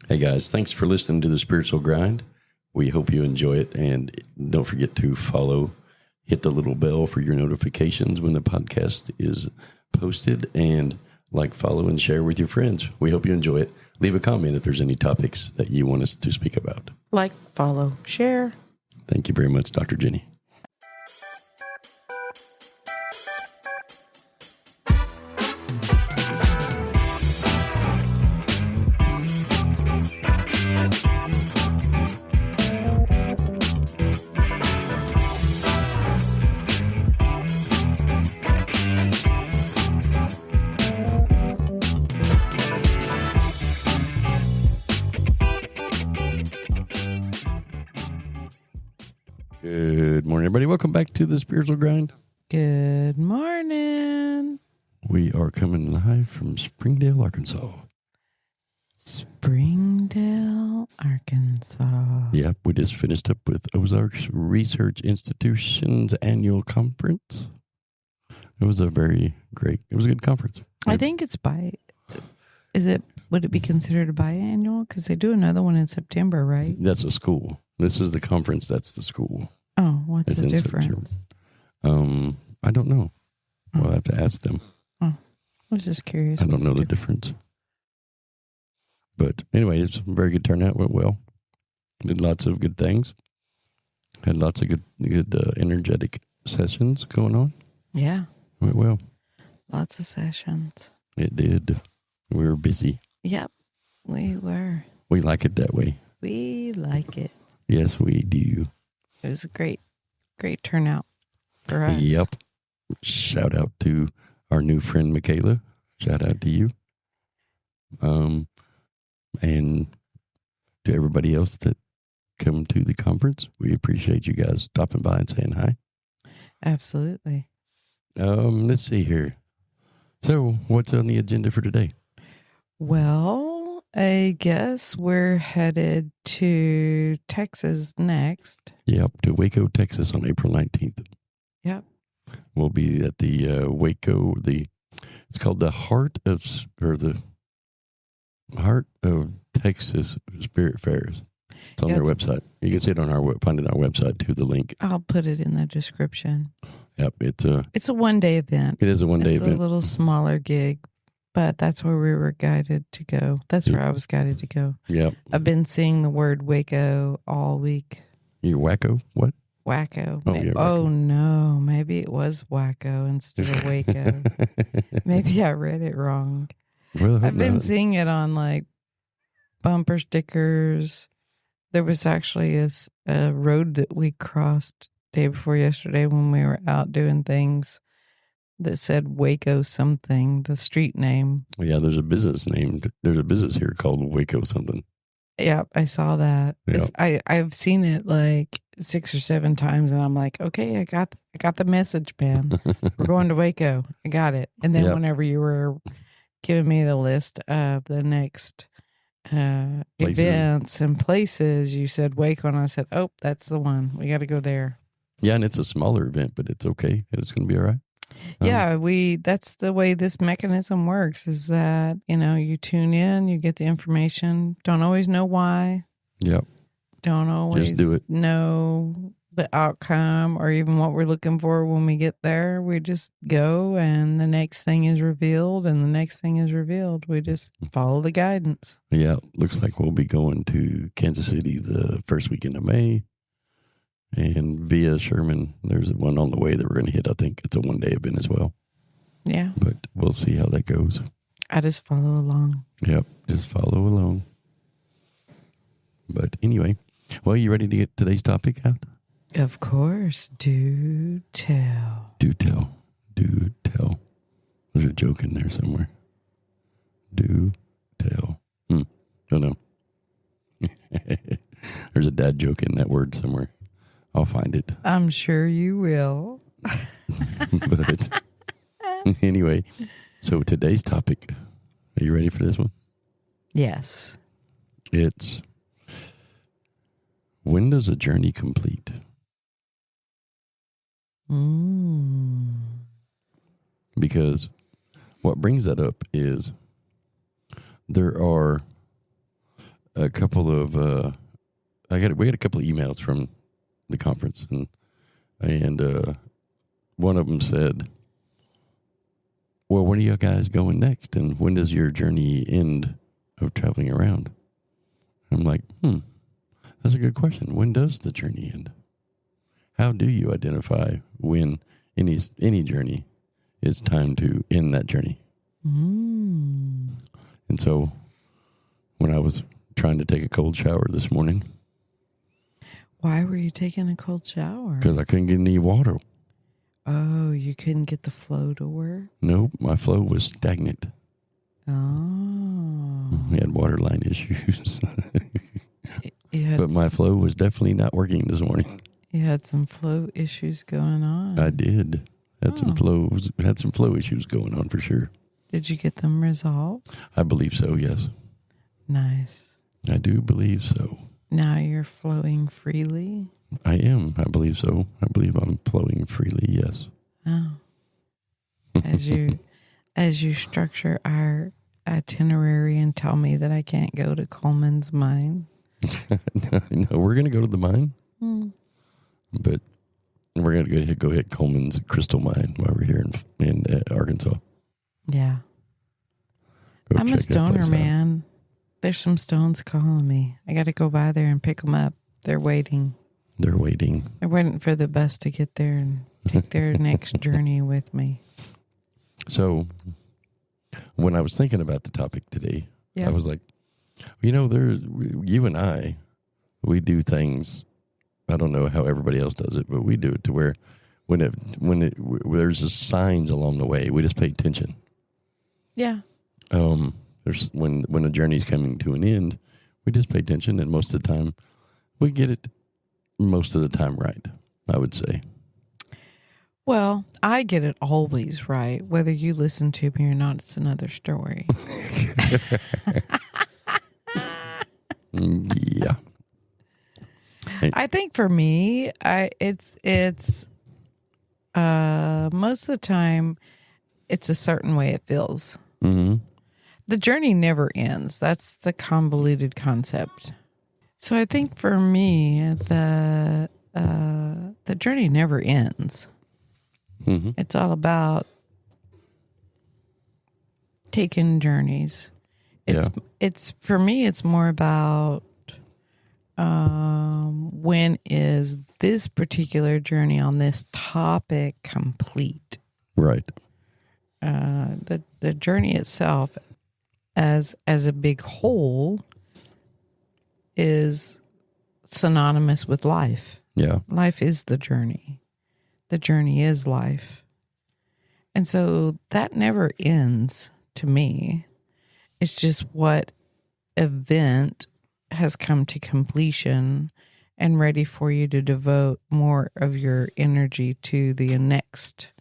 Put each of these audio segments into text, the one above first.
Hey guys, thanks for listening to the Spiritual Grind. We hope you enjoy it, and don't forget to follow, hit the little bell for your notifications when the podcast is posted, and like, follow, and share with your friends. We hope you enjoy it. Leave a comment if there's any topics that you want us to speak about. Like, follow, share. Thank you very much, Dr. Jenny. Good morning, everybody. Welcome back to the Spiritual Grind. Good morning. We are coming live from Springdale, Arkansas. Springdale, Arkansas. Yep, we just finished up with Ozarks Research Institution's annual conference. It was a very great, it was a good conference. I think it's would it be considered a biannual? Because they do another one in September, right? That's a school. This is the conference. That's the school. Oh, what's the difference? I don't know. We'll have to ask them. Oh, I was just curious. I don't know the difference. But anyway, it's a very good turnout. Went well. Did lots of good things. Had lots of good energetic sessions going on. Yeah. Went well. Lots of sessions. It did. We were busy. Yep, we were. We like it that way. We like it. Yes, we do. It was a great turnout for us. Yep. Shout out to our new friend, Michaela. Shout out to you. And to everybody else that come to the conference. We appreciate you guys stopping by and saying hi. Absolutely. Let's see here. So what's on the agenda for today? Well, I guess we're headed to Texas next. Yep, to Waco, Texas on April 19th. Yep. We'll be at the Waco, it's called the Heart of Texas Spirit Fairs. It's on their website. You can see it find it on our website too, the link. I'll put it in the description. Yep, it's a one-day event. It is a one-day event. It's a little smaller gig, but that's where we were guided to go. That's where I was guided to go. Yep. I've been seeing the word Waco all week. You're wacko? What? Wacko. Oh, yeah, oh no, maybe it was Wacko instead of Waco. Maybe I read it wrong. Well, I've been seeing it on like bumper stickers. There was actually a road that we crossed day before yesterday when we were out doing things that said Waco something, the street name. Yeah, there's a business here called Waco something. Yeah, I saw that. Yep. I've seen it like 6 or 7 times, and I'm like, okay, I got the message, man. We're going to Waco. I got it. And then whenever you were giving me the list of the next events and places, you said Waco, and I said, oh, that's the one. We got to go there. Yeah, and it's a smaller event, but it's okay. It's going to be all right. Yeah, that's the way this mechanism works, is that, you tune in, you get the information, don't always know why. Yep. Don't always Just do it. know the outcome or even what we're looking for when we get there. We just go, and the next thing is revealed, and the next thing is revealed. We just follow the guidance. Yeah, looks like we'll be going to Kansas City the first weekend of May. And via Sherman, there's one on the way that we're going to hit. I think it's a one-day event as well. Yeah. But we'll see how that goes. I just follow along. Yep, just follow along. But anyway, well, you ready to get today's topic out? Of course. Do tell. Do tell. Do tell. There's a joke in there somewhere. Do tell. Don't know. There's a dad joke in that word somewhere. I'll find it. I'm sure you will. But anyway, so today's topic, are you ready for this one? Yes. It's, when does a journey complete? Because what brings that up is there are a couple of we got a couple of emails from the conference, and one of them said, "Well, when are you guys going next? And when does your journey end of traveling around?" I'm like, that's a good question. When does the journey end? How do you identify when any journey it's time to end that journey? And so when I was trying to take a cold shower this morning. Why were you taking a cold shower? Because I couldn't get any water. Oh, you couldn't get the flow to work? Nope, my flow was stagnant. Oh. We had water line issues. But my flow was definitely not working this morning. You had some flow issues going on. I did. Had some flow issues going on for sure. Did you get them resolved? I believe so, yes. Nice. I do believe so. Now you're flowing freely? I am. I believe so. I believe I'm flowing freely, yes. Oh. As you structure our itinerary and tell me that I can't go to Coleman's mine. No, we're going to go to the mine. But we're going to go hit Coleman's crystal mine while we're here in Arkansas. Yeah. I'm a stoner, man. There's some stones calling me. I got to go by there and pick them up. They're waiting. They're waiting for the bus to get there and take their next journey with me. So when I was thinking about the topic today, I was like, you and I, we do things. I don't know how everybody else does it, but we do it to where there's just signs along the way, we just pay attention. Yeah. There's when a journey's coming to an end, we just pay attention, and most of the time, we get it most of the time right, I would say. Well, I get it always right. Whether you listen to me or not, it's another story. Yeah. I think for me, it's most of the time, it's a certain way it feels. Mm-hmm. The journey never ends. That's the convoluted concept. So I think for me, the journey never ends. Mm-hmm. It's all about taking journeys. It's for me, it's more about when is this particular journey on this topic complete? Right. The journey itself as a big whole is synonymous with life. Yeah. Life is the journey. The journey is life. And so that never ends to me. It's just what event has come to completion and ready for you to devote more of your energy to the next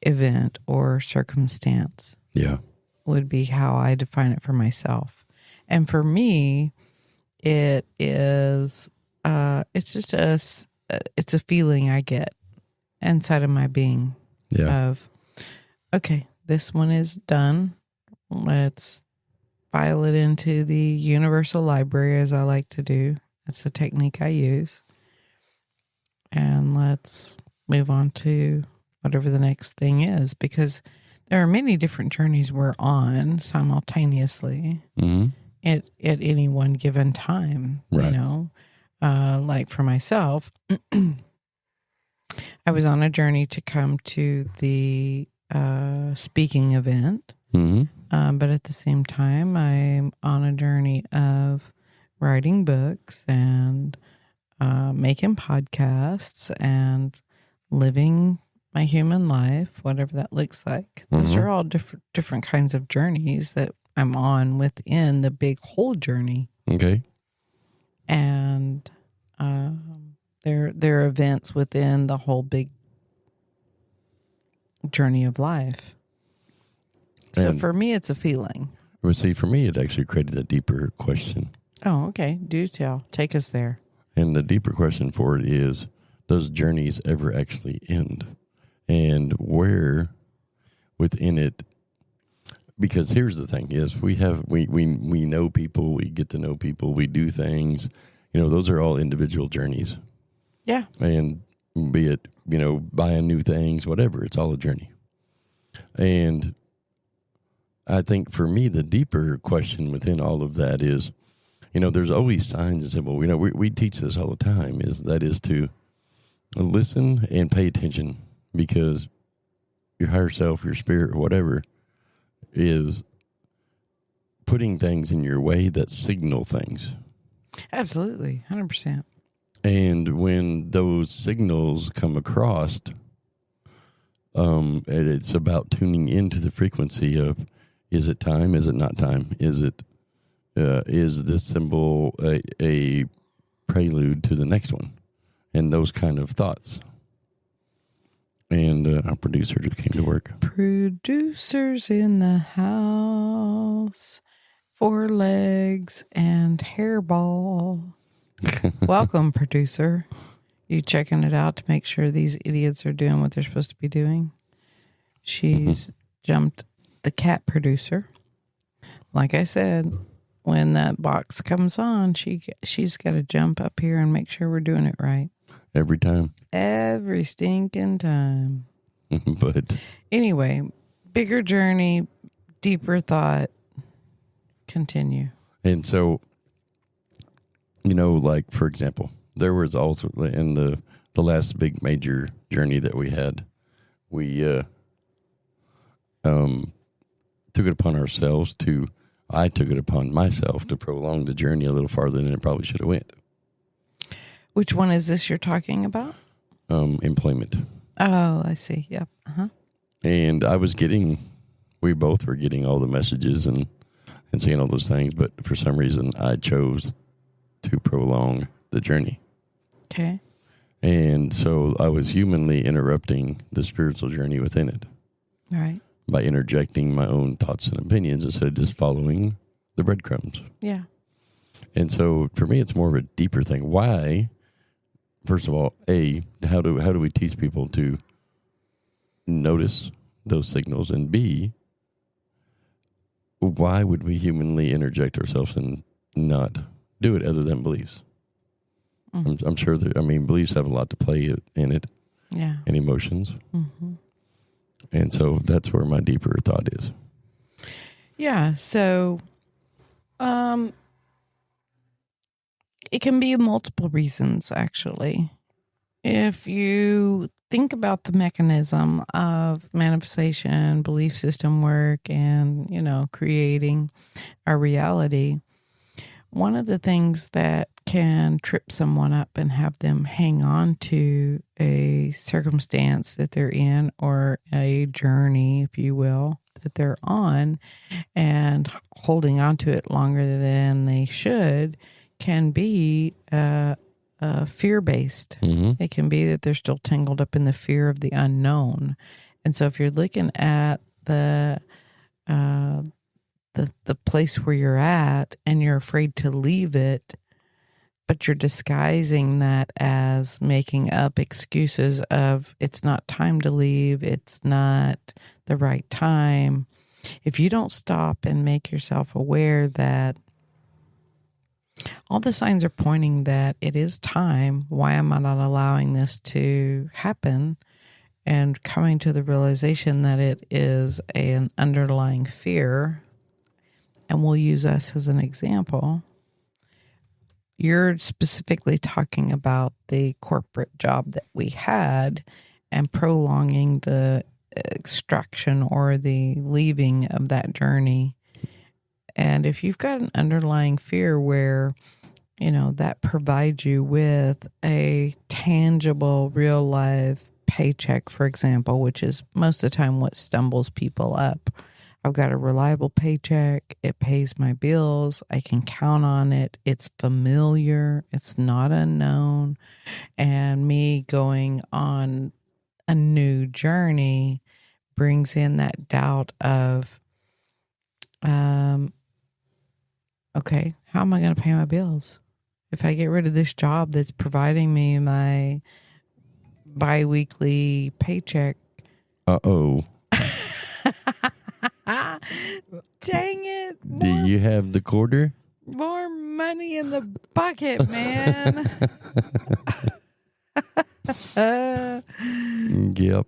event or circumstance. Yeah. Would be how I define it for myself. And for me, it is, it's just it's a feeling I get inside of my being of, okay, this one is done. Let's file it into the universal library, as I like to do. That's a technique I use. And let's move on to whatever the next thing is, because there are many different journeys we're on simultaneously at any one given time. Right. Like for myself, I was on a journey to come to the speaking event. Mm-hmm. But at the same time, I'm on a journey of writing books and making podcasts and living my human life, whatever that looks like. Those are all different kinds of journeys that I'm on within the big whole journey. Okay. And there are events within the whole big journey of life. So for me, it's a feeling. Well, see, for me, it actually created a deeper question. Oh, okay. Do tell. Take us there. And the deeper question for it is, does journeys ever actually end? And where within it, because here's the thing: is we know people, we get to know people, we do things. Those are all individual journeys. Yeah. And be it buying new things, whatever, it's all a journey. And I think for me, the deeper question within all of that is, there's always signs and symbols. We teach this all the time. That is to listen and pay attention, because your higher self, your spirit, whatever, is putting things in your way that signal things. Absolutely, 100%. And when those signals come across, it's about tuning into the frequency of, is it time? Is it not time? Is this symbol a prelude to the next one? And those kind of thoughts. And our producer just came to work. Producers in the house, 4 legs and hairball. Welcome, producer. You checking it out to make sure these idiots are doing what they're supposed to be doing? She's jumped the cat producer. Like I said, when that box comes on, she's got to jump up here and make sure we're doing it right. Every time. Every stinking time. But anyway, bigger journey, deeper thought. Continue. And so, like, for example, there was also in the last big major journey that we had, we took it upon ourselves I took it upon myself to prolong the journey a little farther than it probably should have went. Which one is this you're talking about? Employment. Oh, I see. Yep. Uh-huh. And we both were getting all the messages and seeing all those things, but for some reason I chose to prolong the journey. Okay. And so I was humanly interrupting the spiritual journey within it. Right. By interjecting my own thoughts and opinions instead of just following the breadcrumbs. Yeah. And so for me, it's more of a deeper thing. Why? First of all, how do we teach people to notice those signals? And B, why would we humanly interject ourselves and not do it other than beliefs? Mm-hmm. I'm sure beliefs have a lot to play in it. Yeah. And emotions. Mm-hmm. And so that's where my deeper thought is. Yeah. So, it can be multiple reasons, actually. If you think about the mechanism of manifestation, belief system work, and, creating our reality, one of the things that can trip someone up and have them hang on to a circumstance that they're in, or a journey, if you will, that they're on, and holding on to it longer than they should, can be fear-based. Mm-hmm. It can be that they're still tangled up in the fear of the unknown. And so if you're looking at the place where you're at and you're afraid to leave it, but you're disguising that as making up excuses of it's not time to leave, it's not the right time. If you don't stop and make yourself aware that all the signs are pointing that it is time, why am I not allowing this to happen? And coming to the realization that it is an underlying fear, and we'll use us as an example. You're specifically talking about the corporate job that we had and prolonging the extraction or the leaving of that journey. And if you've got an underlying fear where, that provides you with a tangible, real life paycheck, for example, which is most of the time what stumbles people up. I've got a reliable paycheck. It pays my bills. I can count on it. It's familiar. It's not unknown. And me going on a new journey brings in that doubt of, okay, how am I going to pay my bills? If I get rid of this job that's providing me my biweekly paycheck. Uh-oh. Dang it. Do you have the quarter? More money in the bucket, man. Yep.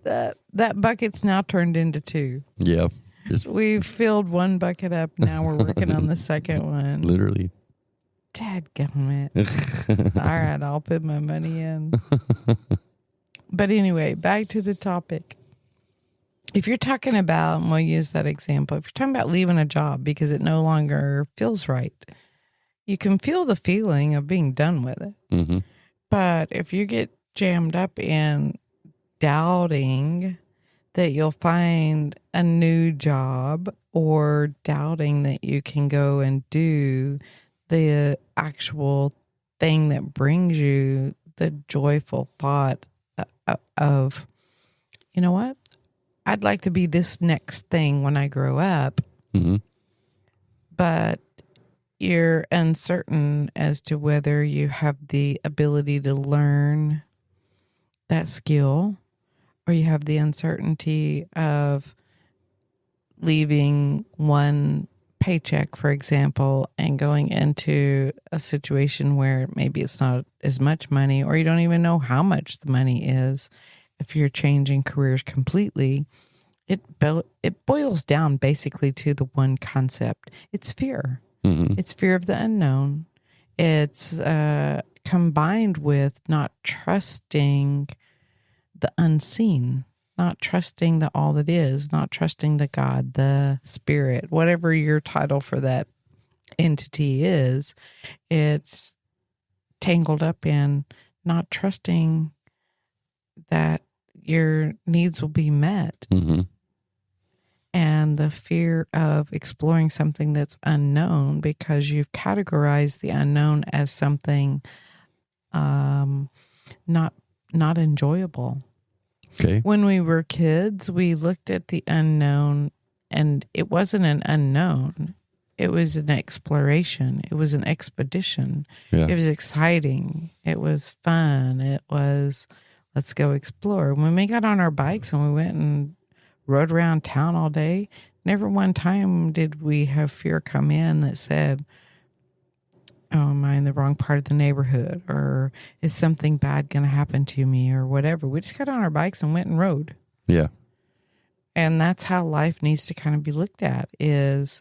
That bucket's now turned into two. Yeah. We've filled one bucket up. Now we're working on the second one. Literally. Dadgummit. All right, I'll put my money in. But anyway, back to the topic. If you're talking about, and we'll use that example, if you're talking about leaving a job because it no longer feels right, you can feel the feeling of being done with it. Mm-hmm. But if you get jammed up in doubting that you'll find a new job or doubting that you can go and do the actual thing that brings you the joyful thought of, you know what? I'd like to be this next thing when I grow up. Mm-hmm. But you're uncertain as to whether you have the ability to learn that skill, or you have the uncertainty of leaving one paycheck, for example, and going into a situation where maybe it's not as much money, or you don't even know how much the money is. If you're changing careers completely, it boils down basically to the one concept. It's fear. Mm-hmm. It's fear of the unknown. It's combined with not trusting the unseen, not trusting the all that is, not trusting the God, the spirit, whatever your title for that entity is. It's tangled up in not trusting that your needs will be met. Mm-hmm. And the fear of exploring something that's unknown because you've categorized the unknown as something not enjoyable. Okay. When we were kids, we looked at the unknown, and it wasn't an unknown. It was an exploration. It was an expedition. Yeah. It was exciting. It was fun. It was, let's go explore. When we got on our bikes and we went and rode around town all day, never one time did we have fear come in that said, oh, am I in the wrong part of the neighborhood? Or is something bad going to happen to me or whatever? We just got on our bikes and went and rode. Yeah. And that's how life needs to kind of be looked at, is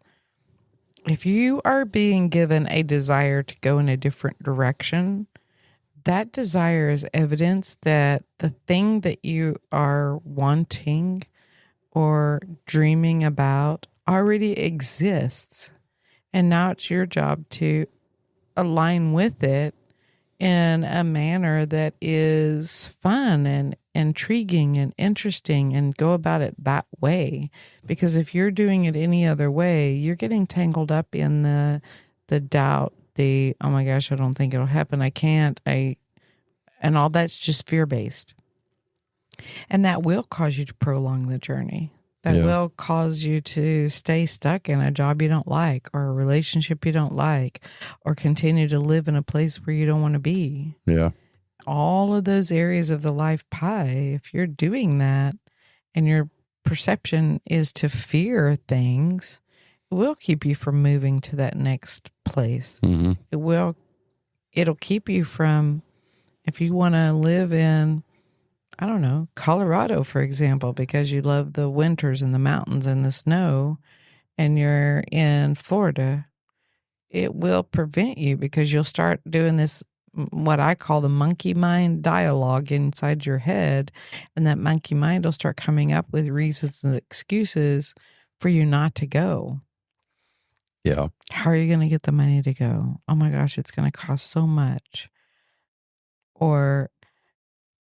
if you are being given a desire to go in a different direction, that desire is evidence that the thing that you are wanting or dreaming about already exists. And now it's your job to align with it in a manner that is fun and intriguing and interesting, and go about it that way. Because if you're doing it any other way, you're getting tangled up in the doubt, the, oh my gosh, I don't think it'll happen, I can't, and all that's just fear-based. And that will cause you to prolong the journey. That will cause you to stay stuck in a job you don't like, or a relationship you don't like, or continue to live in a place where you don't want to be. Yeah. All of those areas of the life pie, if you're doing that and your perception is to fear things, it will keep you from moving to that next place. Mm-hmm. It'll keep you from, if you want to live in, I don't know, Colorado, for example, because you love the winters and the mountains and the snow, and you're in Florida, it will prevent you, because you'll start doing this, what I call the monkey mind dialogue inside your head. And that monkey mind will start coming up with reasons and excuses for you not to go. Yeah. How are you going to get the money to go? Oh my gosh, it's going to cost so much. Or,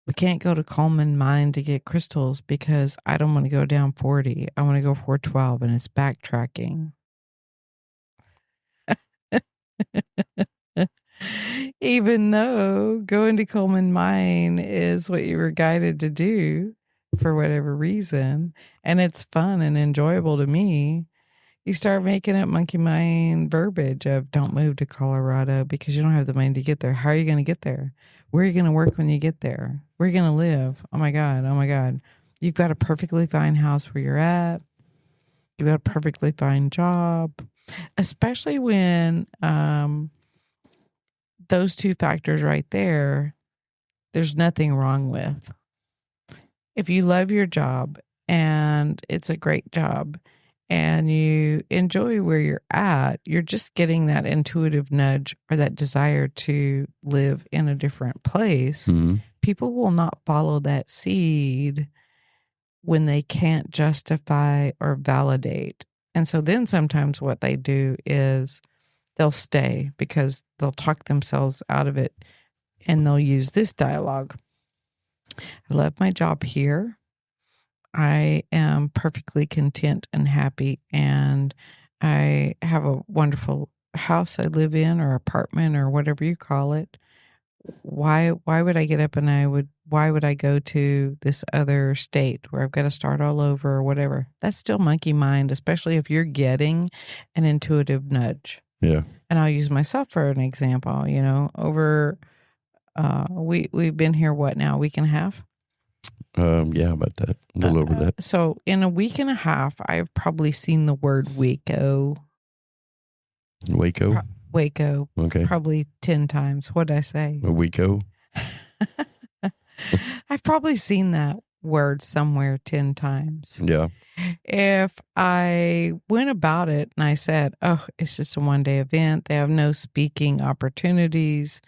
we can't go to Coleman Mine to get crystals because I don't want to go down 40. I want to go 412, and it's backtracking. Even though going to Coleman Mine is what you were guided to do for whatever reason, and it's fun and enjoyable to me, you start making up monkey mind verbiage of don't move to Colorado because you don't have the money to get there. How are you going to get there? Where are you going to work when you get there? Where are you going to live? Oh my God. Oh my God. You've got a perfectly fine house where you're at. You've got a perfectly fine job, especially when those two factors right there, there's nothing wrong with. If you love your job and it's a great job and you enjoy where you're at, you're just getting that intuitive nudge or that desire to live in a different place. Mm-hmm. People will not follow that seed when they can't justify or validate. And so then sometimes what they do is they'll stay because they'll talk themselves out of it and they'll use this dialogue. I love my job here. I am perfectly content and happy, and I have a wonderful house I live in, or apartment, or whatever you call it. Why would I get up and why would I go to this other state where I've got to start all over or whatever? That's still monkey mind, especially if you're getting an intuitive nudge. Yeah. And I'll use myself for an example, over we've been here a week and a half? Yeah, about that. A little over that. So in a week and a half, I've probably seen the word Waco. Waco? Waco. Okay. Probably 10 times. What'd I say? Waco? I've probably seen that word somewhere 10 times. Yeah. If I went about it and I said, oh, it's just a one-day event, they have no speaking opportunities,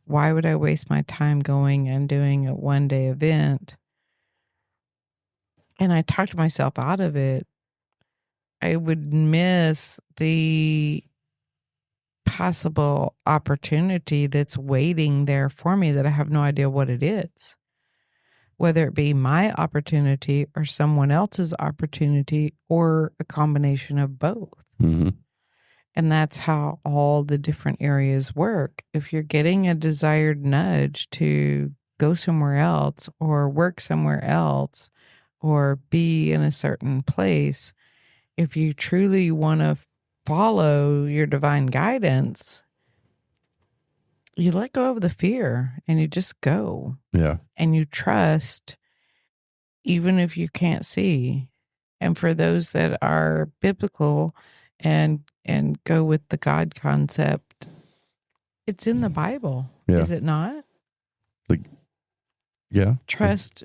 why would I waste my time going and doing a one-day event? And I talked myself out of it, I would miss the possible opportunity that's waiting there for me that I have no idea what it is. Whether it be my opportunity or someone else's opportunity or a combination of both. Mm-hmm. And that's how all the different areas work. If you're getting a desired nudge to go somewhere else or work somewhere else or be in a certain place, if you truly want to follow your divine guidance, you let go of the fear and you just go. Yeah. And you trust, even if you can't see. And for those that are biblical and go with the God concept, it's in the Bible. Yeah. Is it not? Yeah. Trust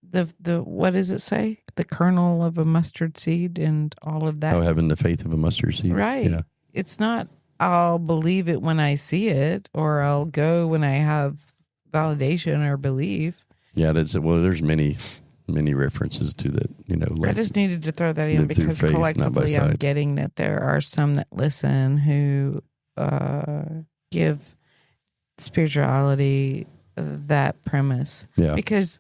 the what does it say? The kernel of a mustard seed and all of that. Oh, having the faith of a mustard seed. Right. Yeah. It's not I'll believe it when I see it, or I'll go when I have validation or belief. Yeah, there's many references to that, like, I just needed to throw that in because faith, collectively I'm sight. getting that there are some that listen who give spirituality that premise. Yeah. Because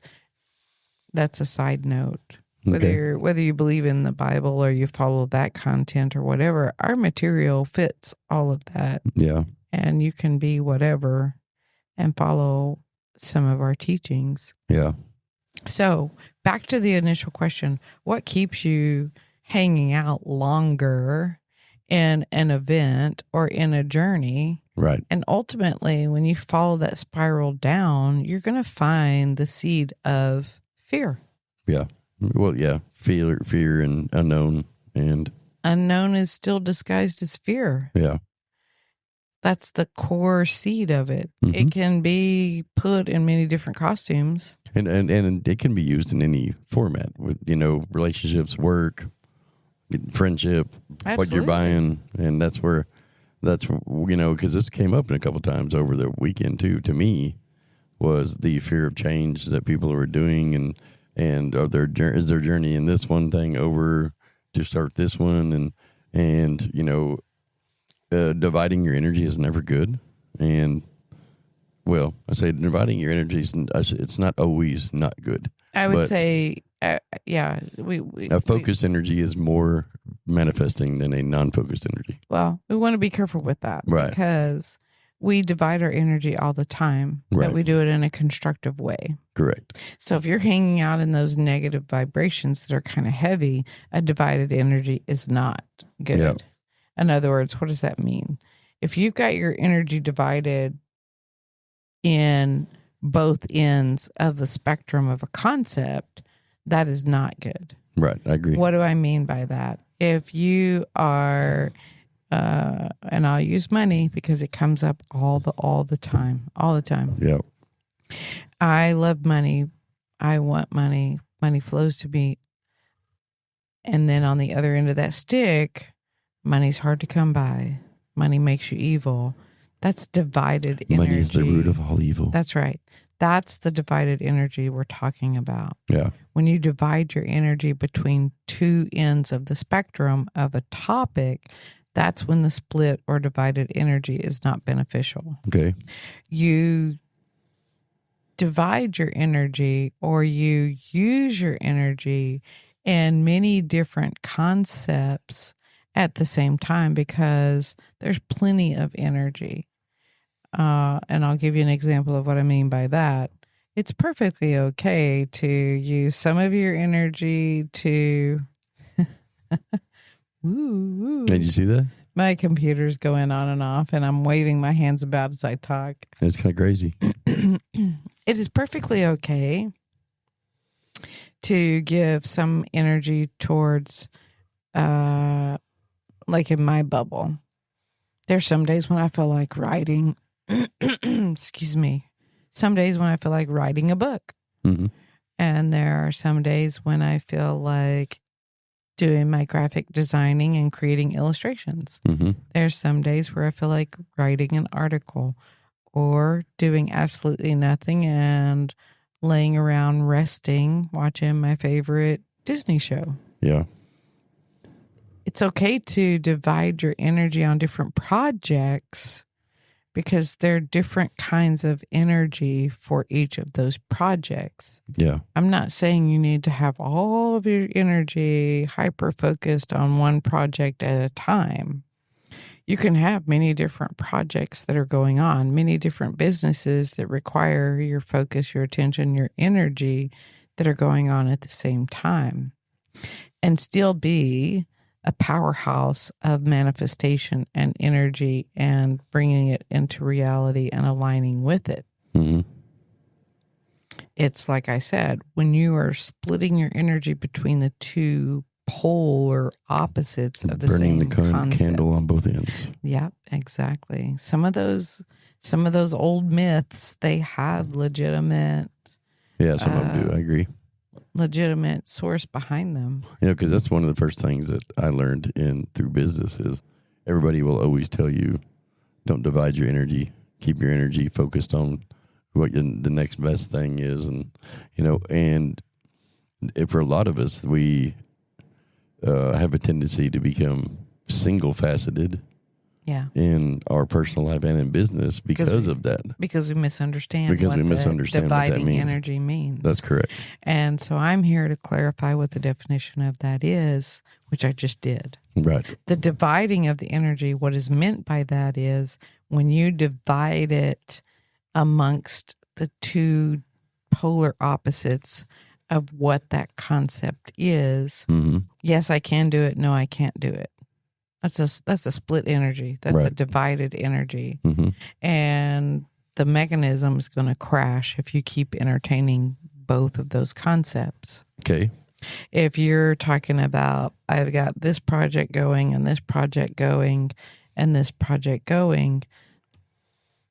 that's a side note. Okay. Whether you believe in the Bible or you follow that content or whatever, our material fits all of that. Yeah. And you can be whatever and follow some of our teachings. Yeah. So back to the initial question, what keeps you hanging out longer in an event or in a journey? Right. And ultimately, when you follow that spiral down, you're going to find the seed of fear. Yeah. Well, yeah. Fear and unknown. And unknown is still disguised as fear. Yeah. That's the core seed of it. Mm-hmm. It can be put in many different costumes. And it can be used in any format with, relationships, work, friendship, Absolutely. what you're buying. And that's because this came up a couple times over the weekend too, to me, was the fear of change that people are doing and is their journey in this one thing over to start this one. And dividing your energy is never good. And, well, I say dividing your energy, it's not always not good. I would say, yeah. A focused energy is more manifesting than a non-focused energy. Well, we want to be careful with that. Right. Because we divide our energy all the time. Right. But we do it in a constructive way. Correct. So if you're hanging out in those negative vibrations that are kind of heavy, a divided energy is not good. Yeah. In other words, what does that mean? If you've got your energy divided in both ends of the spectrum of a concept, that is not good. Right. I agree. What do I mean by that? If you are, and I'll use money because it comes up all the time. Yeah. I love money. I want money. Money flows to me. And then on the other end of that stick, money's hard to come by. Money makes you evil. That's divided energy. Money is the root of all evil. That's right. That's the divided energy we're talking about. Yeah. When you divide your energy between two ends of the spectrum of a topic, that's when the split or divided energy is not beneficial. Okay. You divide your energy, or you use your energy in many different concepts at the same time, because there's plenty of energy. And I'll give you an example of what I mean by that. It's perfectly okay to use some of your energy to... Ooh. Did you see that? My computer's going on and off, and I'm waving my hands about as I talk. It's kind of crazy. It is perfectly okay to give some energy towards, like in my bubble. There's some days when I feel like writing, excuse me, some days when I feel like writing a book. Mm-hmm. And there are some days when I feel like doing my graphic designing and creating illustrations. Mm-hmm. There's some days where I feel like writing an article or doing absolutely nothing and laying around resting, watching my favorite Disney show. Yeah. It's okay to divide your energy on different projects, because there are different kinds of energy for each of those projects. Yeah. I'm not saying you need to have all of your energy hyper-focused on one project at a time. You can have many different projects that are going on, many different businesses that require your focus, your attention, your energy that are going on at the same time, and still be a powerhouse of manifestation and energy and bringing it into reality and aligning with it. Mm-hmm. It's like I said, when you are splitting your energy between the two polar opposites of the Burning same the concept. candle on both ends. Yeah, exactly. Some of those old myths, they have legitimate. Yeah, some of them do. I agree. Legitimate source behind them. You know, because that's one of the first things that I learned through business is everybody will always tell you, don't divide your energy. Keep your energy focused on what the next best thing is. And, you know, and for a lot of us, we have a tendency to become single-faceted. Yeah. In our personal life and in business because of that. Because we misunderstand what dividing that means. energy means. That's correct. And so I'm here to clarify what the definition of that is, which I just did. Right. The dividing of the energy, what is meant by that is when you divide it amongst the two polar opposites of what that concept is. Mm-hmm. Yes, I can do it. No, I can't do it. That's a split energy. That's right. a divided energy. Mm-hmm. And the mechanism is going to crash if you keep entertaining both of those concepts. Okay. If you're talking about, I've got this project going and this project going and this project going,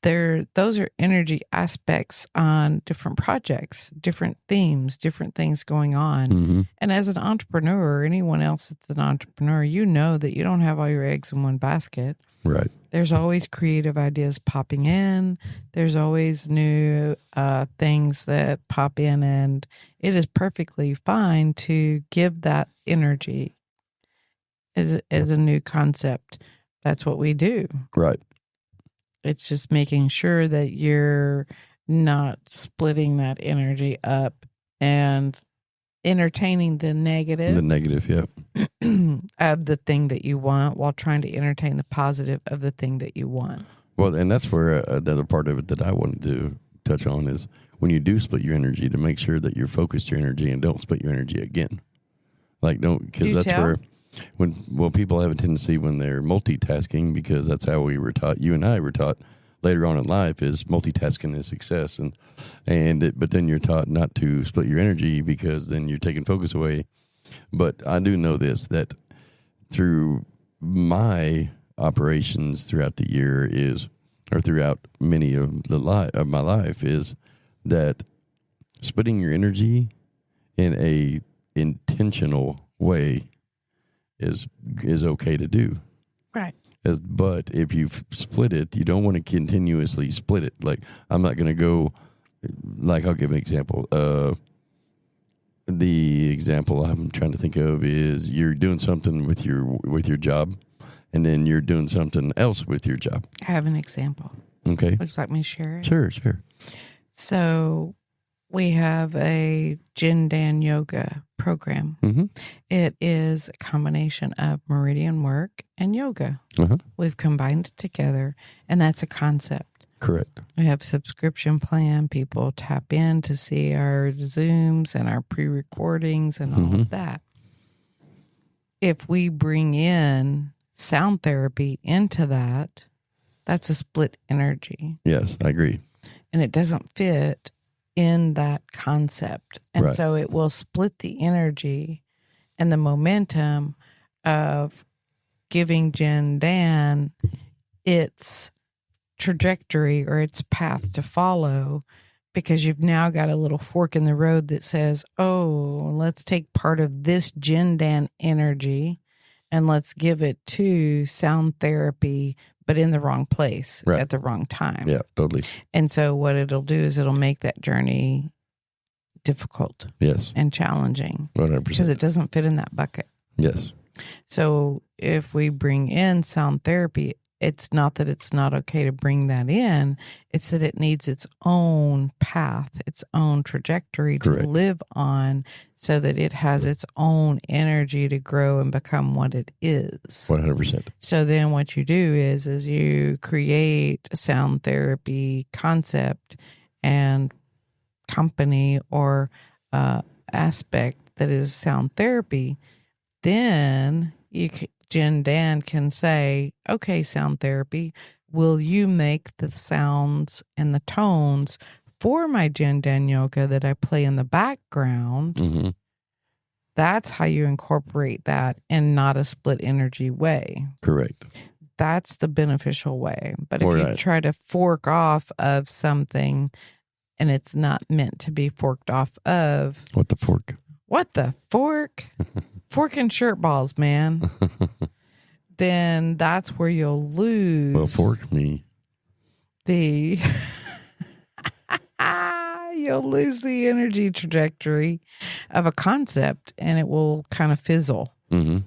those are energy aspects on different projects, different themes, different things going on. Mm-hmm. And as an entrepreneur, or anyone else that's an entrepreneur, you know that you don't have all your eggs in one basket. Right. There's always creative ideas popping in. There's always new things that pop in, and it is perfectly fine to give that energy as a new concept. That's what we do. Right. It's just making sure that you're not splitting that energy up and entertaining the negative. The negative, yeah. Of the thing that you want while trying to entertain the positive of the thing that you want. Well, and that's where the other part of it that I wanted to touch on is when you do split your energy, to make sure that you're focused your energy and don't split your energy again. Like, don't, because that's where... people have a tendency when they're multitasking, because that's how we were taught. You and I were taught later on in life is multitasking is success, but then you're taught not to split your energy because then you're taking focus away. But I do know this, that through my operations throughout the year or throughout many of of my life, is that splitting your energy in a intentional way is okay to do. Right. But if you split it, you don't want to continuously split it. Like, I'm not going to go, like, I'll give an example. The example I'm trying to think of is you're doing something with your job, and then you're doing something else with your job. I have an example. Okay. Would you like me to share it? Sure. So we have a Jin Dan yoga program. Mm-hmm. It is a combination of meridian work and yoga. Uh-huh. We've combined it together, and that's a concept. Correct. We have a subscription plan. People tap in to see our Zooms and our pre-recordings and all of that. If we bring in sound therapy into that, that's a split energy. Yes, I agree. And it doesn't fit in that concept. And Right. so it will split the energy and the momentum of giving Jen Dan its trajectory or its path to follow, because you've now got a little fork in the road that says, oh, let's take part of this Jen Dan energy and let's give it to sound therapy, but in the wrong place at the wrong time. Yeah, totally. And so what it'll do is it'll make that journey difficult. Yes. And challenging. 100%. Because it doesn't fit in that bucket. Yes. So if we bring in sound therapy, it's not that it's not okay to bring that in. It's that it needs its own path, its own trajectory to live on, so that it has its own energy to grow and become what it is. 100%. So then what you do is you create a sound therapy concept and company or aspect that is sound therapy. Then Jen Dan can say, okay, sound therapy, will you make the sounds and the tones for my Jen Dan yoga that I play in the background? Mm-hmm. That's how you incorporate that in not a split energy way. Correct. That's the beneficial way. But if All you right. try to fork off of something and it's not meant to be forked off of. What the fork? What the fork? Fork and shirt balls, man. Then that's where you'll lose. Well, fork me. You'll lose the energy trajectory of a concept, and it will kind of fizzle. Mm-hmm.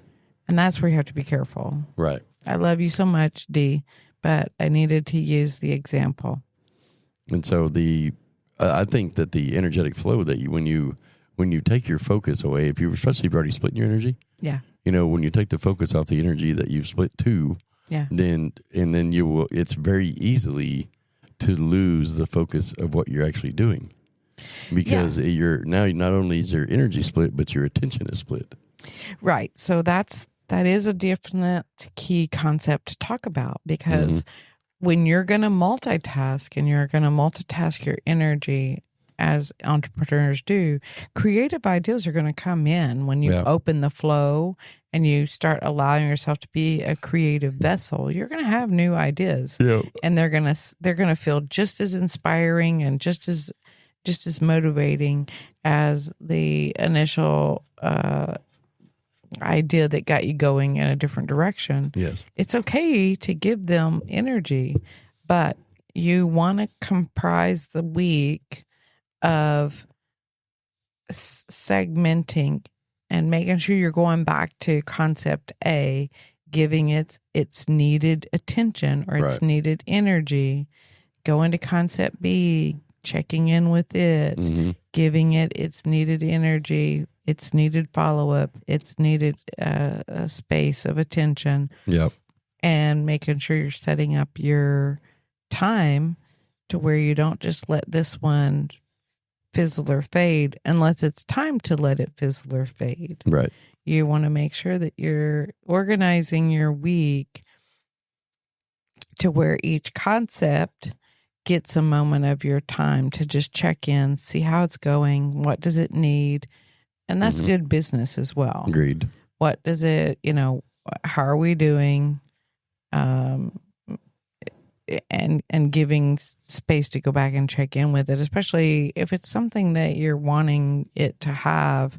And that's where you have to be careful. Right. I love you so much, Dee, but I needed to use the example. And so I think that the energetic flow that when you take your focus away, especially if you've already split your energy. Yeah. When you take the focus off the energy that you've split to, then you will, it's very easily to lose the focus of what you're actually doing. Because you're now, not only is your energy split, but your attention is split. Right. So that is a definite key concept to talk about, because when you're going to multitask and you're going to multitask your energy, as entrepreneurs do, creative ideas are going to come in when you open the flow and you start allowing yourself to be a creative vessel. You're going to have new ideas, and they're going to feel just as inspiring and just as motivating as the initial idea that got you going in a different direction. Yes, it's okay to give them energy, but you want to comprise the week of segmenting and making sure you're going back to concept A, giving it its needed attention or its needed energy, going to concept B, checking in with it, giving it its needed energy, its needed follow-up, its needed a space of attention, and making sure you're setting up your time to where you don't just let this one fizzle or fade unless it's time to let it fizzle or fade. Right. You want to make sure that you're organizing your week to where each concept gets a moment of your time to just check in, see how it's going, what does it need, and that's good business as well. Agreed. What does it, how are we doing? And giving space to go back and check in with it, especially if it's something that you're wanting it to have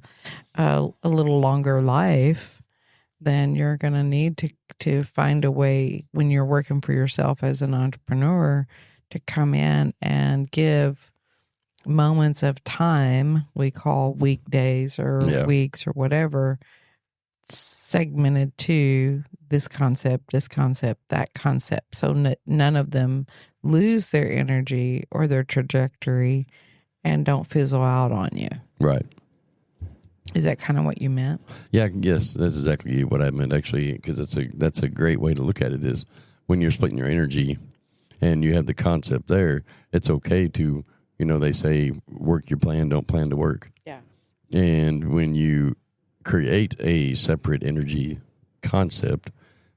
a little longer life, then you're going to need to find a way when you're working for yourself as an entrepreneur to come in and give moments of time we call weekdays or weeks or whatever, segmented to this concept, that concept. So none of them lose their energy or their trajectory and don't fizzle out on you. Right. Is that kind of what you meant? Yeah, yes, that's exactly what I meant, actually, because that's a great way to look at it, is when you're splitting your energy and you have the concept there, it's okay to, they say work your plan, don't plan to work. Yeah. And when you create a separate energy concept,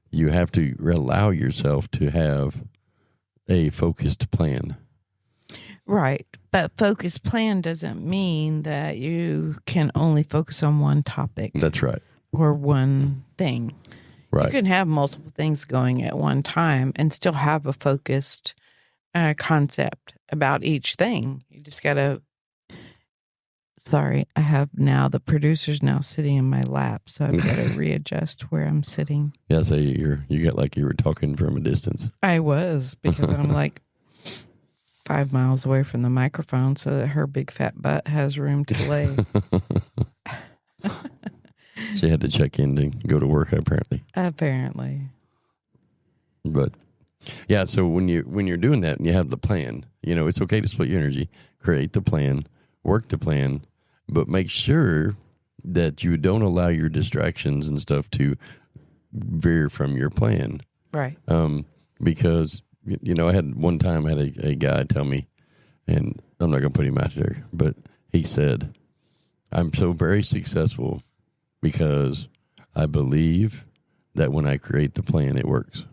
you have to allow yourself to have a focused plan. Right. But focused plan doesn't mean that you can only focus on one topic. That's right. Or one thing. Right. You can have multiple things going at one time and still have a focused concept about each thing. You just got to... Sorry, I have now the producer's now sitting in my lap, so I've got to readjust where I'm sitting. Yeah, so you got like you were talking from a distance. I was, because I'm like 5 miles away from the microphone so that her big fat butt has room to lay. She had to check in to go to work, apparently. Apparently. But yeah, so when you're doing that and you have the plan, it's okay to split your energy, create the plan, work the plan, but make sure that you don't allow your distractions and stuff to veer from your plan. Right. Because, I had a guy tell me, and I'm not going to put him out there, but he said, I'm so very successful because I believe that when I create the plan, it works.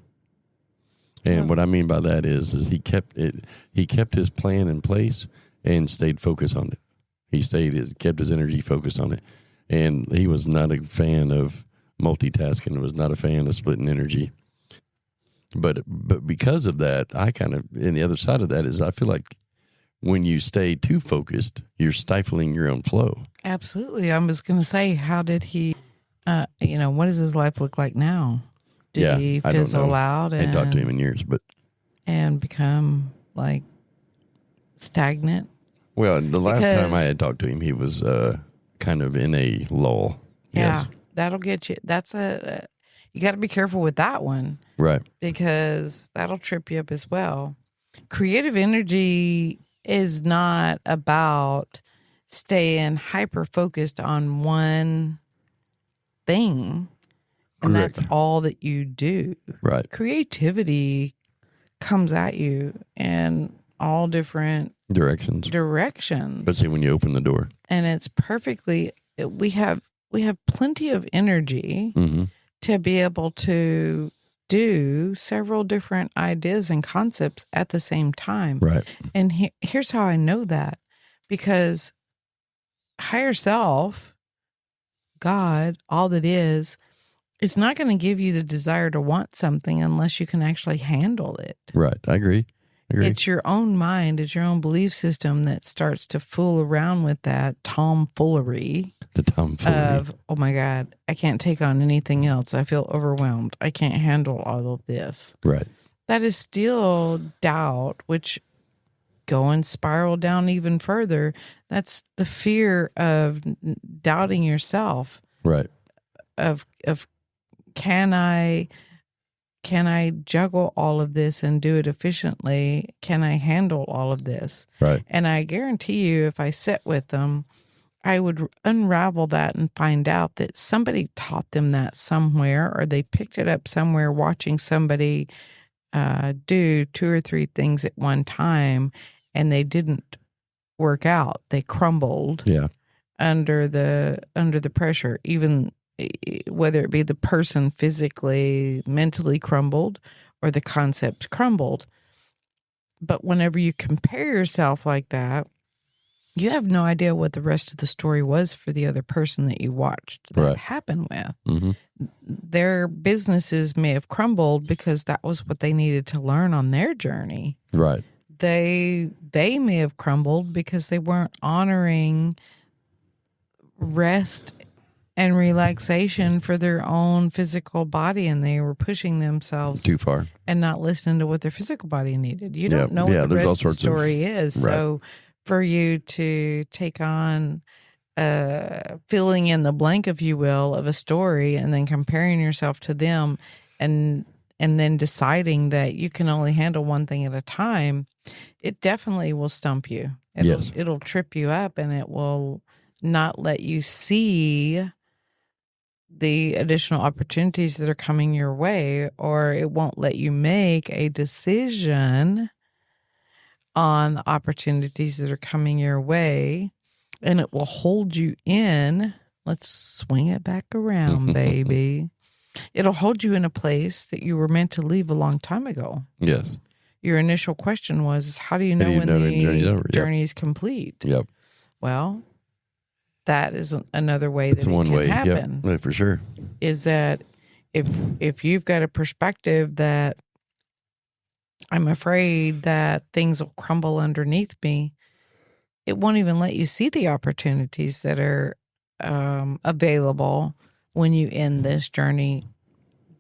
And what I mean by that is he kept his plan in place and stayed focused on it. He kept his energy focused on it. And he was not a fan of multitasking, was not a fan of splitting energy. But because of that, and the other side of that is I feel like when you stay too focused, you're stifling your own flow. Absolutely. I was going to say, how did he, what does his life look like now? Did he fizzle out? I haven't talked to him in years, and become like stagnant? Well, the last time I had talked to him, he was kind of in a lull. Yeah, yes. That'll get you. You got to be careful with that one. Right. Because that'll trip you up as well. Creative energy is not about staying hyper-focused on one thing. And Correct. that's all that you do. Right. Creativity comes at you in all different directions. Especially when you open the door. And it's perfectly, we have plenty of energy to be able to do several different ideas and concepts at the same time. Right. And here's how I know that. Because higher self, God, all that is, it's not going to give you the desire to want something unless you can actually handle it. Right. I agree. It's your own mind, it's your own belief system that starts to fool around with that tomfoolery. The tomfoolery. Of, oh my God, I can't take on anything else. I feel overwhelmed. I can't handle all of this. Right. That is still doubt, which go and spiral down even further. That's the fear of doubting yourself. Right. Of can I juggle all of this and do it efficiently? Can I handle all of this? Right. And I guarantee you, if I sit with them, I would unravel that and find out that somebody taught them that somewhere, or they picked it up somewhere watching somebody do 2 or 3 things at one time, and they didn't work out. They crumbled under the pressure, even whether it be the person physically, mentally crumbled, or the concept crumbled. But whenever you compare yourself like that, you have no idea what the rest of the story was for the other person that you watched that Right. happen with. Mm-hmm. Their businesses may have crumbled because that was what they needed to learn on their journey. Right. They may have crumbled because they weren't honoring rest and relaxation for their own physical body, and they were pushing themselves Too far. and not listening to what their physical body needed. You don't know Yeah, what the there's all rest of the sorts of- story is. Right. So for you to take on filling in the blank, if you will, of a story and then comparing yourself to them and then deciding that you can only handle one thing at a time, it definitely will stump you. Yes. It'll trip you up, and it will not let you see the additional opportunities that are coming your way, or it won't let you make a decision on the opportunities that are coming your way, and it will hold you in. Let's swing it back around, baby. It'll hold you in a place that you were meant to leave a long time ago. Yes. Your initial question was, how do you know when the journey's over? journey is complete? Yep. Well, that is another way It's that one it can way. happen. Yep. For sure. Is that if you've got a perspective that I'm afraid that things will crumble underneath me, it won't even let you see the opportunities that are available when you end this journey,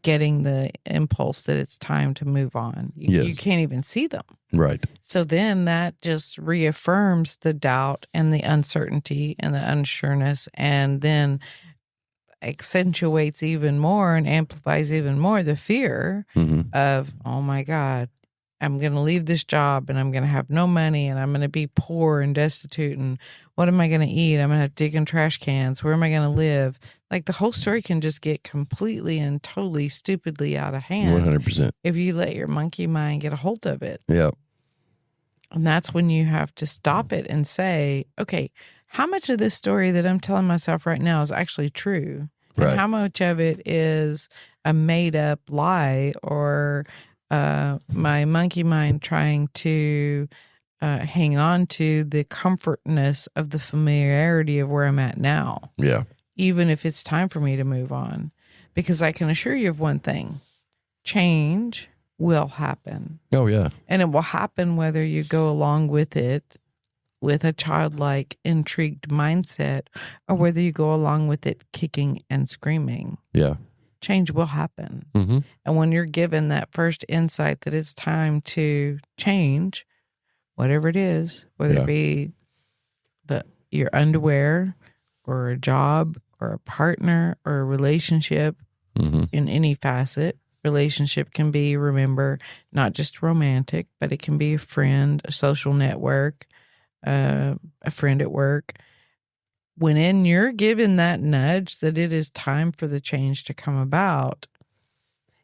getting the impulse that it's time to move on. Yes. You can't even see them. Right. So then that just reaffirms the doubt and the uncertainty and the unsureness, and then accentuates even more and amplifies even more the fear Mm-hmm. of, oh my God, I'm going to leave this job and I'm going to have no money and I'm going to be poor and destitute. And what am I going to eat? I'm going to have to dig in trash cans. Where am I going to live? Like, the whole story can just get completely and totally stupidly out of hand 100%. if you let your monkey mind get a hold of it. Yeah. And that's when you have to stop it and say, okay, how much of this story that I'm telling myself right now is actually true? And Right. how much of it is a made up lie, or my monkey mind trying to hang on to the comfortness of the familiarity of where I'm at now, Yeah. even if it's time for me to move on? Because I can assure you of one thing: change will happen. Oh, yeah. And it will happen whether you go along with it with a childlike, intrigued mindset, or whether you go along with it kicking and screaming. Yeah. Change will happen. Mm-hmm. And when you're given that first insight that it's time to change, whatever it is, whether Yeah. it be your underwear or a job or a partner or a relationship, Mm-hmm. in any facet. Relationship can be, remember, not just romantic, but it can be a friend, a social network, a friend at work. When you're given that nudge that it is time for the change to come about,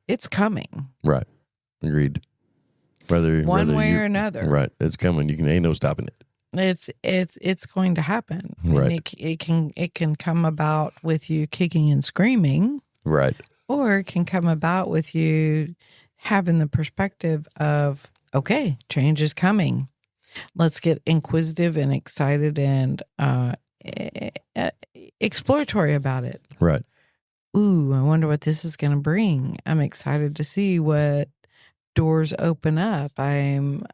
it's coming. Right. Agreed. Whether Way you- or another. Right. It's coming. Ain't no stopping it. It's going to happen. Right. And it can come about with you kicking and screaming, Right. or it can come about with you having the perspective of, okay, change is coming. Let's get inquisitive and excited and exploratory about it. Right. Ooh, I wonder what this is going to bring. I'm excited to see what doors open up. I'm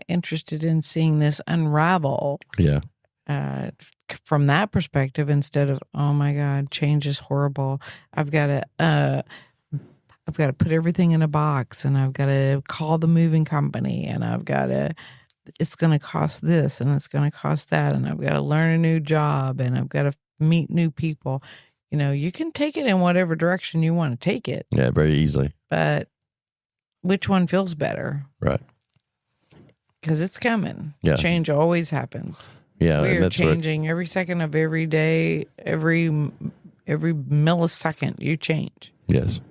interested in seeing this unravel Yeah. from that perspective, instead of, oh my God, change is horrible. I've got to put everything in a box, and I've got to call the moving company, and it's going to cost this and it's going to cost that, and I've got to learn a new job, and I've got to meet new people. You can take it in whatever direction you want to take it, Yeah. Very easily. but which one feels better? Right. Because it's coming. Yeah. Change always happens. Yeah. We and are that's what- changing every second of every day, every millisecond you change. Yes.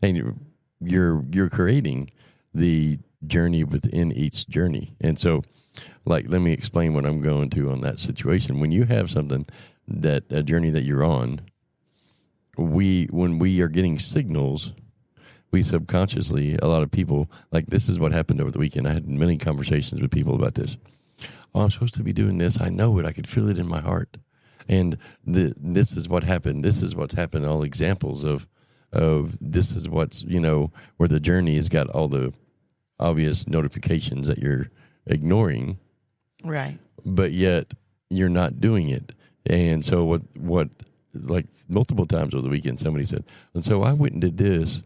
And you're creating the journey within each journey. And so, like, let me explain what I'm going to on that situation. When you have something a journey that you're on, when we are getting signals, we subconsciously, a lot of people, like, this is what happened over the weekend. I had many conversations with people about this. oh, I'm supposed to be doing this. I know it. I could feel it in my heart. And this is what happened. This is what's happened. All examples of this is what's, where the journey has got all the obvious notifications that you're ignoring. Right. But yet you're not doing it. And so what like multiple times over the weekend, somebody said, and so I went and did this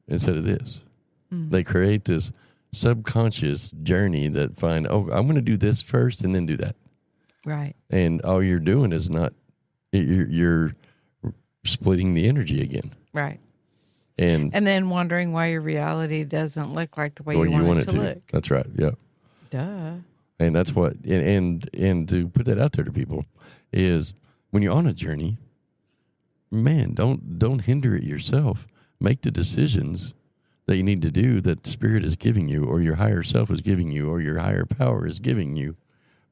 instead of this. Mm-hmm. They create this subconscious journey that I'm going to do this first and then do that. Right. And all you're doing is you're splitting the energy again. Right. And then wondering why your reality doesn't look like the way you want it to look. That's right. Yeah. Duh. And that's what, and to put that out there to people is when you're on a journey, man, don't hinder it yourself. Make the decisions that you need to do that Spirit is giving you, or your higher self is giving you, or your higher power is giving you.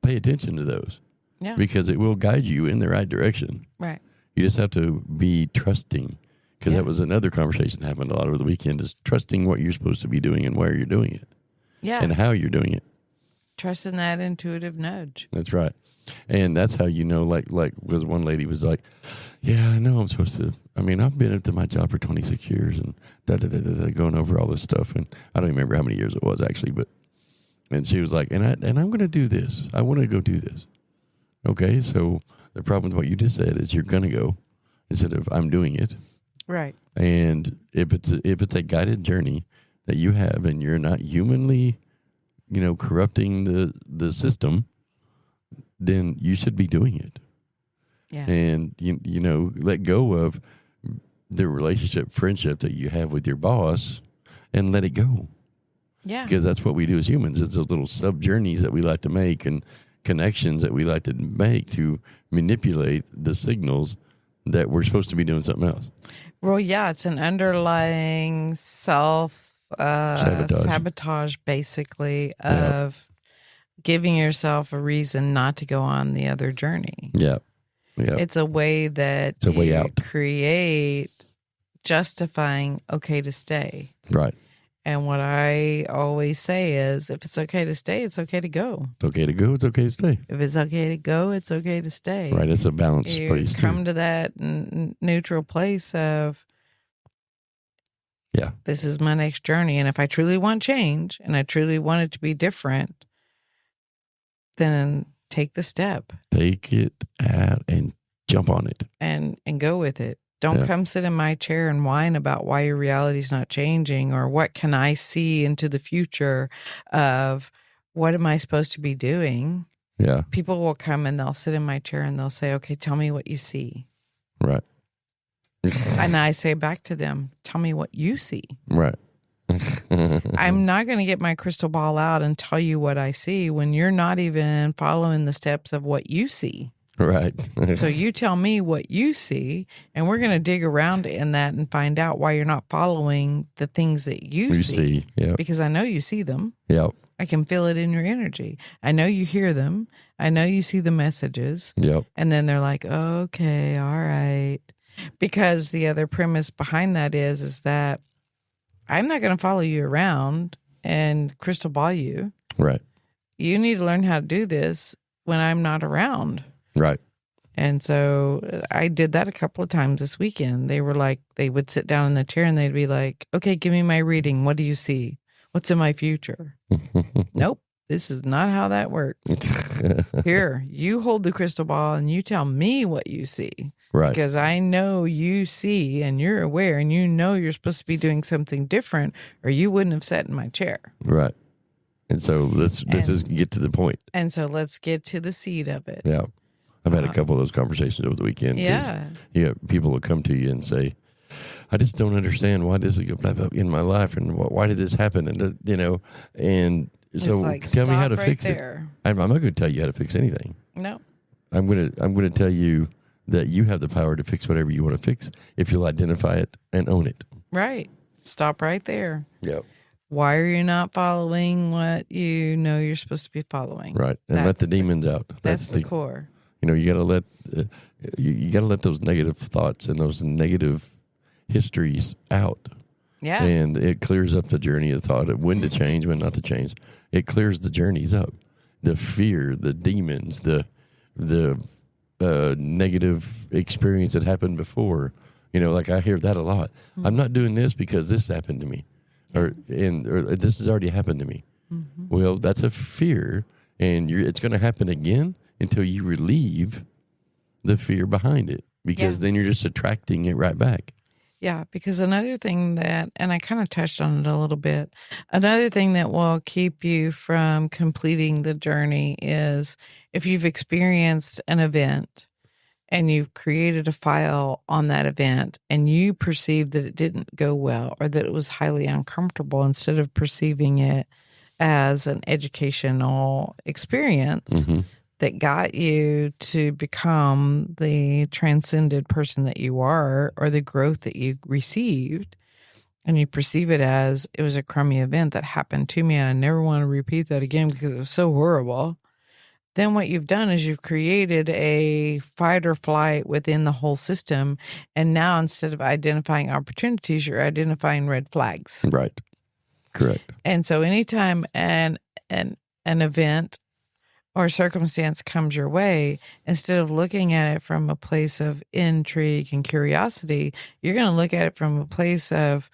Pay attention to those. Yeah. Because it will guide you in the right direction. Right. You just have to be trusting. Because that was another conversation that happened a lot over the weekend, is trusting what you're supposed to be doing and where you're doing it. Yeah. And how you're doing it. Trusting that intuitive nudge. That's right. And that's how like because one lady was like, yeah, I know I'm supposed to. I mean, I've been at my job for 26 years and going over all this stuff. And I don't even remember how many years it was actually. And she was like, and I'm going to do this. I want to go do this. Okay, so the problem with what you just said is you're going to go instead of I'm doing it. Right. And if it's a guided journey that you have and you're not humanly, corrupting the system, then you should be doing it. Yeah. And, let go of the relationship, friendship that you have with your boss and let it go. Yeah. Because that's what we do as humans. It's those little sub-journeys that we like to make and connections that we like to make to manipulate the signals that we're supposed to be doing something else. Well, yeah, it's an underlying sabotage, basically, of giving yourself a reason not to go on the other journey. Yeah. Yeah. It's a way that create justifying okay to stay. Right. And what I always say is, if it's okay to stay, it's okay to go. It's okay to go, it's okay to stay. If it's okay to go, it's okay to stay. Right, it's a balanced place. Come to that neutral place of, this is my next journey. And if I truly want change and I truly want it to be different, then take the step. Take it out and jump on it. And go with it. Don't come sit in my chair and whine about why your reality is not changing, or what can I see into the future of what am I supposed to be doing? Yeah. People will come and they'll sit in my chair and they'll say, okay, tell me what you see. Right. And I say back to them, tell me what you see. Right. I'm not going to get my crystal ball out and tell you what I see when you're not even following the steps of what you see. Right. So you tell me what you see, and we're going to dig around in that and find out why you're not following the things that you see. Yeah. Because I know you see them. Yeah. I can feel it in your energy. I know you hear them. I know you see the messages. Yep. And then they're like, okay, all right. Because the other premise behind that is that I'm not going to follow you around and crystal ball you. Right. You need to learn how to do this when I'm not around. Right. And so I did that a couple of times this weekend. They were like, they would sit down in the chair and they'd be like, okay, give me my reading. What do you see? What's in my future? Nope. This is not how that works. Here, you hold the crystal ball and you tell me what you see. Right. Because I know you see and you're aware and you know you're supposed to be doing something different, or you wouldn't have sat in my chair. Right. And so let's just get to the point. And so let's get to the seed of it. Yeah. I've had a couple of those conversations over the weekend. Yeah. People will come to you and say, I just don't understand why this is in my life, and why did this happen? And, and so like, tell me how to fix it. I'm not going to tell you how to fix anything. No. I'm going to tell you that you have the power to fix whatever you want to fix if you'll identify it and own it. Right. Stop right there. Yeah. Why are you not following what you know you're supposed to be following? Right. And let the demons out. That's the core. You got to let those negative thoughts and those negative histories out. Yeah. And it clears up the journey of thought of when to change, when not to change. It clears the journeys up. the fear, the demons, the negative experience that happened before. Like I hear that a lot. Mm-hmm. I'm not doing this because this happened to me, or this has already happened to me. Mm-hmm. Well, that's a fear, and it's going to happen again until you relieve the fear behind it, because then you're just attracting it right back. Yeah, because another thing that, and I kind of touched on it a little bit, another thing that will keep you from completing the journey is if you've experienced an event and you've created a file on that event and you perceive that it didn't go well or that it was highly uncomfortable, instead of perceiving it as an educational experience that got you to become the transcended person that you are, or the growth that you received, and you perceive it as it was a crummy event that happened to me and I never want to repeat that again because it was so horrible, then what you've done is you've created a fight or flight within the whole system. And now instead of identifying opportunities, you're identifying red flags. Right. Correct. And so anytime an event or circumstance comes your way, instead of looking at it from a place of intrigue and curiosity, you're going to look at it from a place of,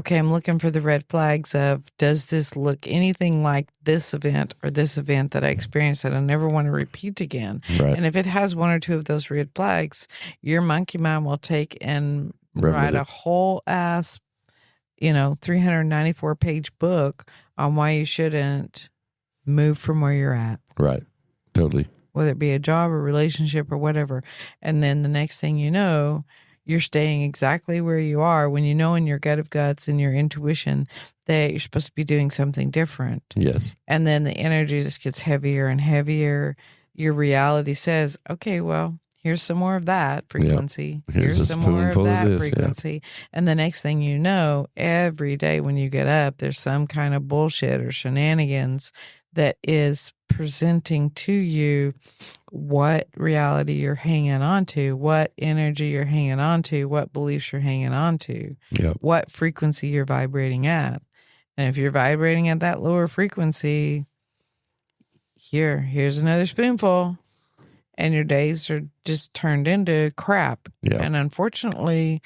okay, I'm looking for the red flags of, does this look anything like this event or this event that I experienced that I never want to repeat again? Right. And if it has one or two of those red flags, your monkey mind will take and write a whole ass, 394-page book on why you shouldn't move from where you're at. Right. Totally. Whether it be a job or relationship or whatever. And then the next thing you know, you're staying exactly where you are when you know in your gut of guts and your intuition that you're supposed to be doing something different. Yes. And then the energy just gets heavier and heavier. Your reality says, okay, well, here's some more of that frequency. Yep. Here's some more of that frequency. Yeah. And the next thing you know, every day when you get up, there's some kind of bullshit or shenanigans that is presenting to you what reality you're hanging on to, what energy you're hanging on to, what beliefs you're hanging on to, what frequency you're vibrating at. And if you're vibrating at that lower frequency, here's another spoonful, and your days are just turned into crap. Yeah. And unfortunately,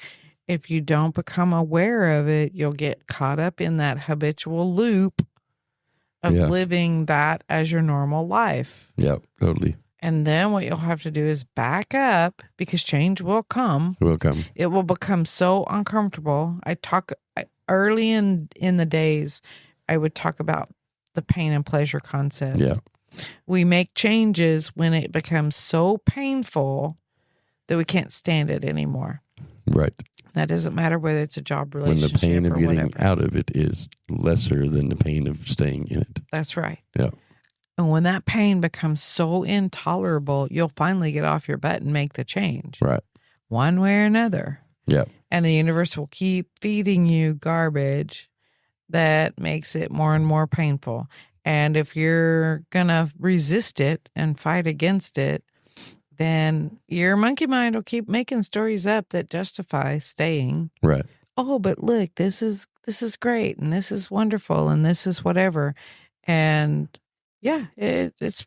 if you don't become aware of it, you'll get caught up in that habitual loop of living that as your normal life. Yeah, totally. And then what you'll have to do is back up, because change will come. Will come. It will become so uncomfortable. Early in the days, I would talk about the pain and pleasure concept. Yeah. We make changes when it becomes so painful that we can't stand it anymore. Right. That doesn't matter whether it's a job relationship or when the pain of getting whatever. out of it is lesser than the pain of staying in it. That's right. Yeah. And when that pain becomes so intolerable, you'll finally get off your butt and make the change. Right. One way or another. Yeah. And the universe will keep feeding you garbage that makes it more and more painful. And if you're going to resist it and fight against it, then your monkey mind will keep making stories up that justify staying. Right. Oh, but look, this is great, and this is wonderful, and this is whatever. And yeah, it's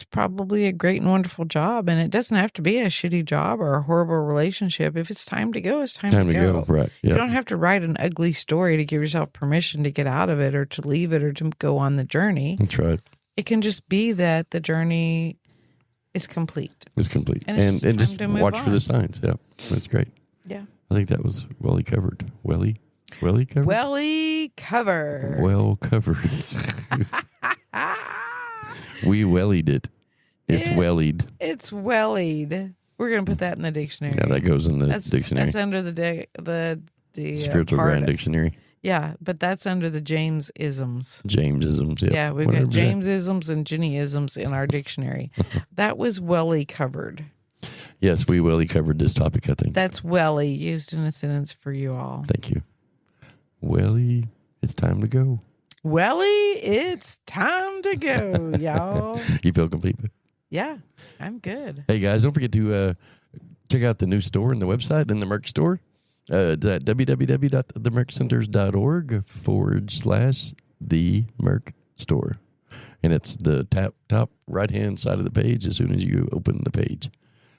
probably a great and wonderful job, and it doesn't have to be a shitty job or a horrible relationship. If it's time to go, it's time to go. Right. Yep. You don't have to write an ugly story to give yourself permission to get out of it or to leave it or to go on the journey. That's right. It can just be that the journey is complete. It's complete. And just watch for the signs. Yeah. That's great. Yeah. I think that was welly covered. Welly covered? Welly covered. Well covered. We wellied it. It's wellied. It's wellied. We're going to put that in the dictionary. Yeah, that goes in the dictionary. That's under the Spiritual Grand Dictionary. Yeah, but that's under the James-isms. James-isms, yeah. Yeah, we've got James-isms and Jenny-isms in our dictionary. That was welly covered. Yes, we welly covered this topic, I think. That's welly used in a sentence for you all. Thank you. Welly, it's time to go. Welly, it's time to go, y'all. You feel complete? Yeah, I'm good. Hey, guys, don't forget to check out the new store and the website and the merch store. www.themerccenters.org/the Merc Store. and it's the top right-hand side of the page as soon as you open the page.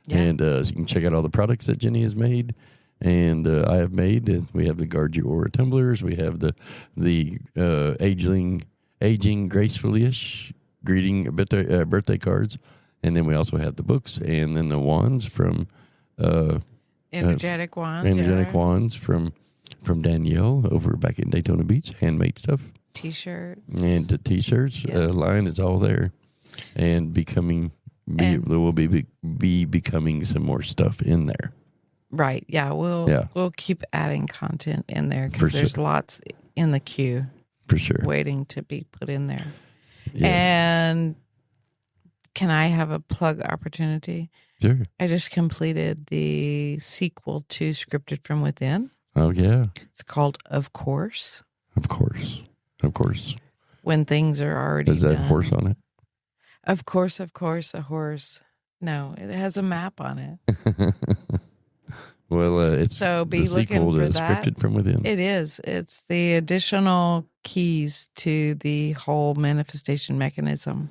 Yeah. And so you can check out all the products that Jenny has made and I have made. And we have the Guard Your Aura tumblers. We have the aging gracefully-ish greeting birthday cards. And then we also have the books and then the wands from energetic wands. Wands from Danielle over back in Daytona Beach, handmade stuff. T-shirts. And the T-shirts line is all there. And there will be becoming some more stuff in there. Right. Yeah. We'll keep adding content in there because there's lots in the queue. For sure. Waiting to be put in there. Yeah. And can I have a plug opportunity? Sure. I just completed the sequel to Scripted from Within. Oh, yeah. It's called Of Course. Of course. Of course. When things are already Does that done. horse on it? Of course, a horse. No, it has a map on it. Well, it's so be the looking sequel for to that. Scripted from Within. It is. It's the additional keys to the whole manifestation mechanism.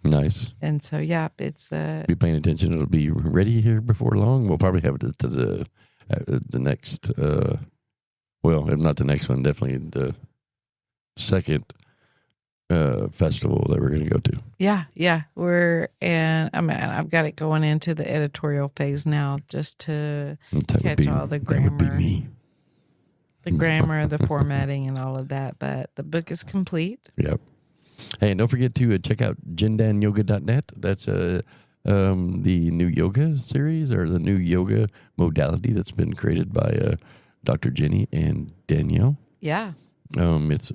Nice. And so, it's Be paying attention. It'll be ready here before long. We'll probably have it to the next. Well, if not the next one, definitely the second festival that we're going to go to. Yeah. I've got it going into the editorial phase now, just to catch all the grammar. That would be me. The grammar, the formatting, and all of that. But the book is complete. Yep. Hey, and don't forget to check out jindanyoga.net. That's the new yoga series or the new yoga modality that's been created by Dr. Jenny and Danielle. Yeah. It's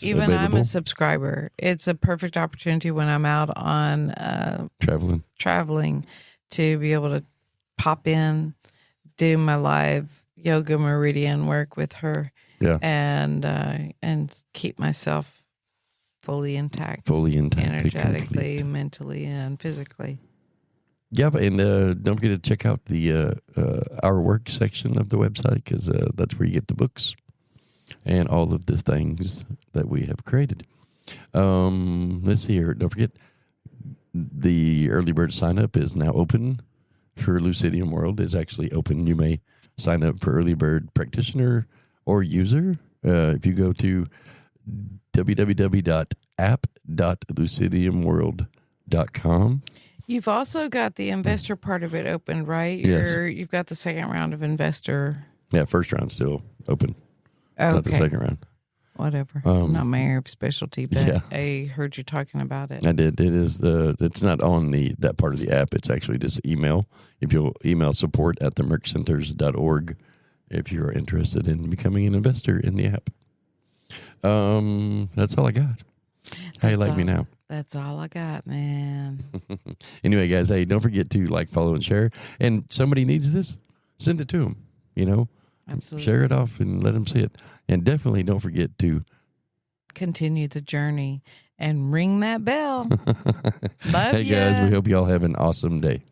even available. I'm a subscriber. It's a perfect opportunity when I'm out on traveling to be able to pop in, do my live yoga meridian work with her, and keep myself fully intact, energetically, mentally, and physically. Yep, and don't forget to check out the our work section of the website because that's where you get the books and all of the things that we have created. Let's see here. Don't forget, the early bird sign up is now open for Lucidium World. Is actually open. You may sign up for early bird practitioner or user if you go to www.app.lucidiumworld.com. You've also got the investor part of it open, right? Yes. You've got the second round of investor. Yeah, first round's still open. Okay. Not the second round. Whatever. Not my area of specialty, but I heard you talking about it. I did. It is. It's not on that part of the app. It's actually just email. If you'll email support@themerckcenters.org if you're interested in becoming an investor in the app. That's all I got. How you like me now? That's all I got, man. Anyway, guys, hey, don't forget to follow, and share. And somebody needs this, send it to them. Absolutely. Share it off and let them see it. And definitely don't forget to continue the journey and ring that bell. Love Hey, guys, we hope you all have an awesome day.